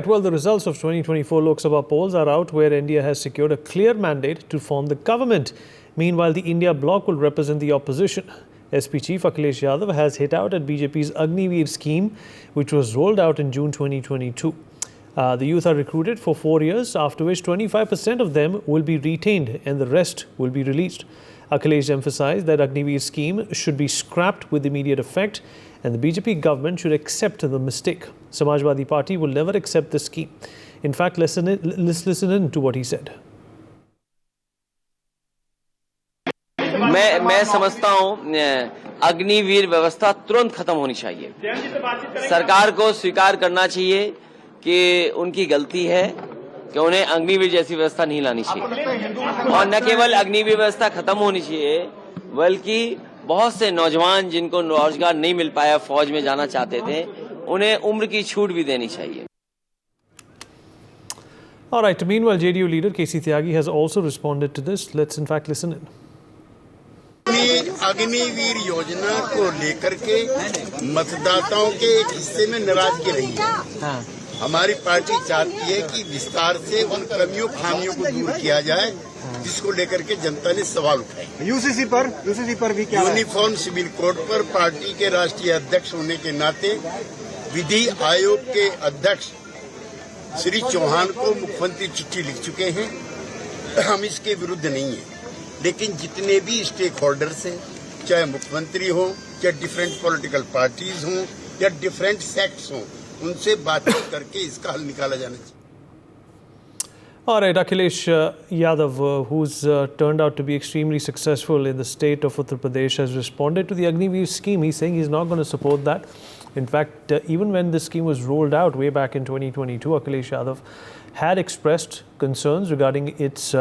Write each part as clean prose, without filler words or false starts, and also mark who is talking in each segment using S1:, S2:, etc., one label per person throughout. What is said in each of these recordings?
S1: well, the results of 2024 Lok Sabha polls are out, where India has secured a clear mandate to form the government. Meanwhile, the India bloc will represent the opposition. SP Chief Akhilesh Yadav has hit out at BJP's Agniveer scheme, which was rolled out in June 2022. The youth are recruited for 4 years, after which 25% of them will be retained and the rest will be released. Akhilesh emphasized that Agniveer scheme should be scrapped with immediate effect and the BJP government should accept the mistake. Samajwadi Party will never accept this scheme. In fact, let's listen in to what he said.
S2: मैं समझता हूं अग्निवीर व्यवस्था तुरंत खत्म होनी चाहिए। सरकार को स्वीकार करना चाहिए कि उनकी गलती है कि उन्हें अग्निवीर जैसी व्यवस्था नहीं लानी चाहिए और न केवल अग्निवीर व्यवस्था खत्म होनी चाहिए बल्कि बहुत से नौजवान जिनको रोजगार नहीं मिल पाया, फौज में जाना चाहते थे, उन्हें उम्र की छूट भी देनी चाहिए।
S1: All right. Meanwhile, JDU leader KC Tyagi has also responded to this. Let's in fact listen in.
S3: Agniveer योजना को लेकर के मतदाताओं के एक हिस्से में नाराजगी रही है। हमारी पार्टी चाहती है कि विस्तार से उन कमियों खामियों को दूर किया जाए जिसको लेकर के जनता ने सवाल उठाए।
S4: यूसीसी पर भी क्या
S3: यूनिफॉर्म सिविल कोड पर पार्टी के राष्ट्रीय अध्यक्ष होने के नाते विधि आयोग के अध्यक्ष श्री चौहान को मुख्यमंत्री चिट्ठी लिख चुके हैं। हम इसके विरुद्ध नहीं है, लेकिन जितने भी स्टेक होल्डर्स हैं, चाहे मुख्यमंत्री हो, चाहे डिफरेंट पॉलिटिकल पार्टीज हों या डिफरेंट सेक्ट्स हों, उनसे बातचीत करके इसका हल निकाला जाना चाहिए।
S1: All right, Akhilesh Yadav, who's turned out to be extremely successful in the state of Uttar Pradesh, has responded to the Agniveer scheme. He's saying he's not going to support that. In fact, even when this scheme was rolled out way back in 2022, Akhilesh Yadav had expressed concerns regarding its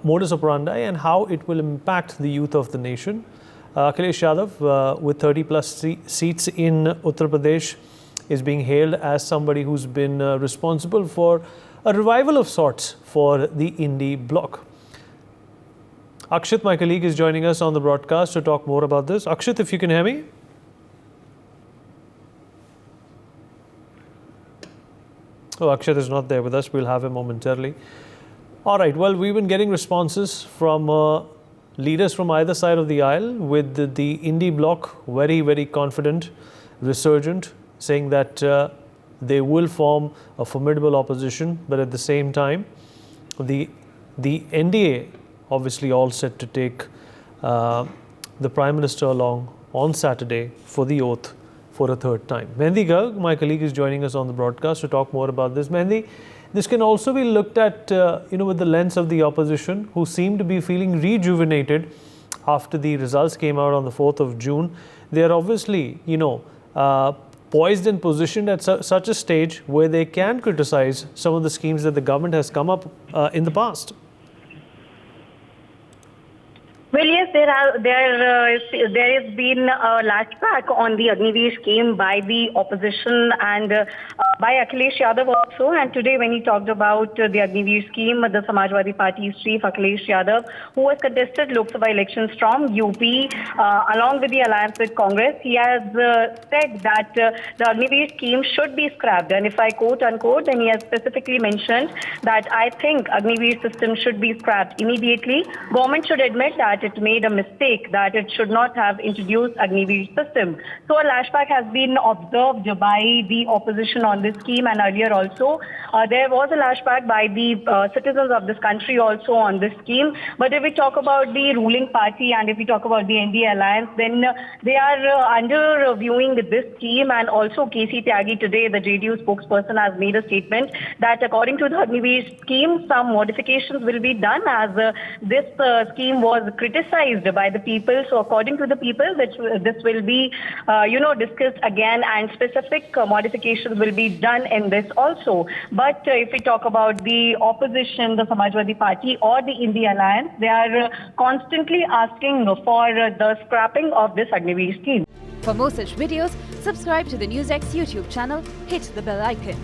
S1: modus operandi and how it will impact the youth of the nation. Akhilesh Yadav, with 30 plus seats in Uttar Pradesh, is being hailed as somebody who's been responsible for a revival of sorts for the Indie bloc. Akshit, my colleague, is joining us on the broadcast to talk more about this. Akshit, if you can hear me. Oh, Akshit is not there with us. We'll have him momentarily. All right. Well, we've been getting responses from leaders from either side of the aisle, with the Indie bloc very, very confident, resurgent, saying that they will form a formidable opposition. But at the same time, the NDA obviously all set to take the Prime Minister along on Saturday for the oath for a third time. Mehndi Garg, my colleague, is joining us on the broadcast to talk more about this. Mehndi, this can also be looked at, with the lens of the opposition, who seem to be feeling rejuvenated after the results came out on the 4th of June. They are obviously, poised and positioned at such a stage where they can criticize some of the schemes that the government has come up in the past.
S5: Well, yes, there has been a lashback on the Agniveer scheme by the opposition and by Akhilesh Yadav also. And today, when he talked about the Agniveer scheme, the Samajwadi Party's chief Akhilesh Yadav, who has contested Lok Sabha elections from UP along with the alliance with Congress, he has said that the Agniveer scheme should be scrapped. And if I quote unquote, then he has specifically mentioned that I think Agniveer system should be scrapped immediately. Government should admit that it made a mistake, that it should not have introduced Agniveer system. So a lashback has been observed by the opposition on this scheme, and earlier also there was a lashback by the citizens of this country also on this scheme. But if we talk about the ruling party and if we talk about the NDA alliance, then they are under viewing this scheme. And also KC Tyagi today, the JDU spokesperson, has made a statement that according to the Agniveer scheme, some modifications will be done as this scheme was criticized by the people. So according to the people, this will be, discussed again, and specific modifications will be done in this also. But if we talk about the opposition, the Samajwadi Party or the Indie Alliance, they are constantly asking for the scrapping of this Agniveer scheme.
S6: For more such videos, subscribe to the NewsX YouTube channel, hit the bell icon.